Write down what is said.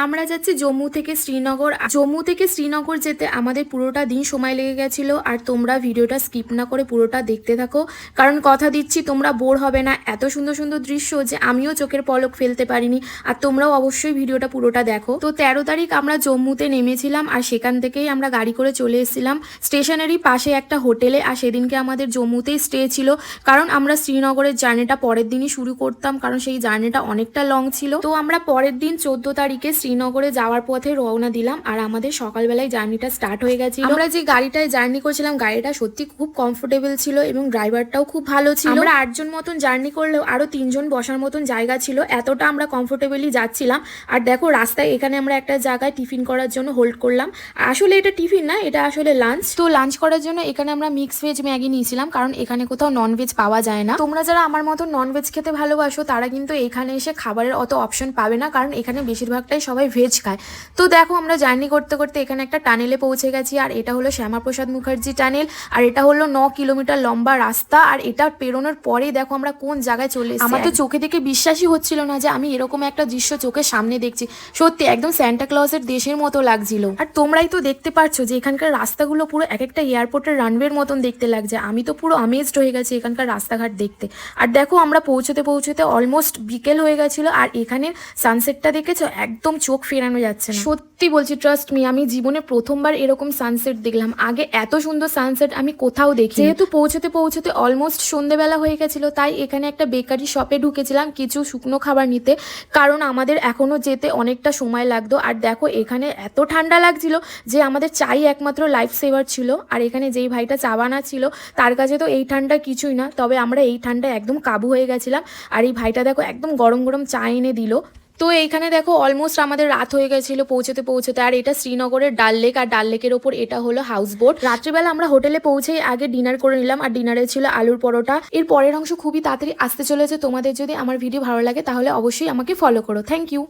আমরা যাচ্ছি জম্মু থেকে শ্রীনগর। জম্মু থেকে শ্রীনগর যেতে আমাদের পুরোটা দিন সময় লেগে গেছিল। আর তোমরা ভিডিওটা স্কিপ না করে পুরোটা দেখতে থাকো, কারণ কথা দিচ্ছি তোমরা বোর হবে না। এত সুন্দর সুন্দর দৃশ্য যে আমিও চোখের পলক ফেলতে পারিনি। আর তোমরাও অবশ্যই ভিডিওটা পুরোটা দেখো। তো 13 তারিখ আমরা জম্মুতে নেমেছিলাম আর সেখান থেকেই আমরা গাড়ি করে চলে এসেছিলাম স্টেশনেরই পাশে একটা হোটেলে। আর সেদিনকে আমাদের জম্মুতেই স্টে ছিল, কারণ আমরা শ্রীনগরের জার্নিটা পরের দিনই শুরু করতাম, কারণ সেই জার্নিটা অনেকটা লং ছিল। তো আমরা পরের দিন 14 তারিখে শ্রীনগরে যাওয়ার পথে রওনা দিলাম। আর আমাদের সকালবেলায় জার্নিটা স্টার্ট হয়ে গেছিল। আমরা যে গাড়িটায় জার্নি করছিলাম গাড়িটা সত্যি খুব কমফোর্টেবল ছিল এবং ড্রাইভারটাও খুব ভালো ছিল। আমরা 8 জন মতন জার্নি করলেও আরো 3 জন বসার মতন জায়গা ছিল, এতটা আমরা কমফোর্টেবলি যাচ্ছিলাম। আর দেখো রাস্তায় এখানে আমরা একটা জায়গায় টিফিন করার জন্য হোল্ড করলাম। আসলে এটা টিফিন না, এটা আসলে লাঞ্চ। তো লাঞ্চ করার জন্য এখানে আমরা মিক্স ভেজ ম্যাগি নিয়েছিলাম, কারণ এখানে কোথাও নন ভেজ পাওয়া যায় না। তোমরা যারা আমার মতো নন ভেজ খেতে ভালোবাসো তারা কিন্তু এখানে এসে খাবারের অত অপশন পাবে না, কারণ এখানে বেশিরভাগটাই সবাই ভেজ খায়। তো দেখো আমরা জার্নি করতে করতে এখানে একটা টানেলে পৌঁছে গেছি। আর এটা হলো শ্যামাপ্রসাদ মুখার্জি টানেল। আর এটা হলো 9 কিলোমিটার লম্বা রাস্তা। আর এটা পেরোনোর পরেই দেখো আমরা কোন জায়গায় চলে এসেছি। আমার তো চোখে দেখে বিশ্বাসই হচ্ছিল না যে আমি এরকম একটা দৃশ্য চোখের সামনে দেখছি। সত্যি একদম স্যান্টা ক্লজের দেশের মতো লাগছিল। আর তোমরাই তো দেখতে পারছো যে এখানকার রাস্তাগুলো পুরো এক একটা এয়ারপোর্টের রানওয়ের মতন দেখতে লাগছে। আমি তো পুরো আমেজড হয়ে গেছি এখানকার রাস্তাঘাট দেখতে। আর দেখো আমরা পৌঁছতে পৌঁছতে অলমোস্ট বিকেল হয়ে গেছিল। আর এখানে সানসেটটা দেখেছো, একদম চোখ ফেরানো যাচ্ছে না। সত্যি বলছি, ট্রাস্ট মি, আমি জীবনে প্রথমবার এরকম সানসেট দেখলাম। আগে এত সুন্দর সানসেট আমি কোথাও দেখি। যেহেতু পৌঁছতে পৌঁছতে অলমোস্ট সন্ধ্যেবেলা হয়ে গেছিল, তাই এখানে একটা বেকারি শপে ঢুকেছিলাম কিছু শুকনো খাবার নিতে, কারণ আমাদের এখনো যেতে অনেকটা সময় লাগতো। আর দেখো এখানে এত ঠান্ডা লাগছিল যে আমাদের চাই একমাত্র লাইফ সেভার ছিল। আর এখানে যেই ভাইটা চা বানাচ্ছিল তার কাছে তো এই ঠান্ডা কিছুই না, তবে আমরা এই ঠান্ডায় একদম কাবু হয়ে গেছিলাম। আর এই ভাইটা দেখো একদম গরম গরম চা এনে দিল। তো এইখানে দেখো অলমোস্ট আমাদের রাত হয়ে গেছিলো পৌঁছতে পৌঁছতে। আর এটা শ্রীনগরের ডাল লেক, আর ডাল লেকের ওপর এটা হলো হাউস বোট। রাত্রিবেলা আমরা হোটেলে পৌঁছেই আগে ডিনার করে নিলাম। আর ডিনারে ছিল আলুর পরোটা। এর পরের অংশ খুবই তাড়াতাড়ি আসতে চলেছে। তোমাদের যদি আমার ভিডিও ভালো লাগে তাহলে অবশ্যই আমাকে ফলো করো। Thank you.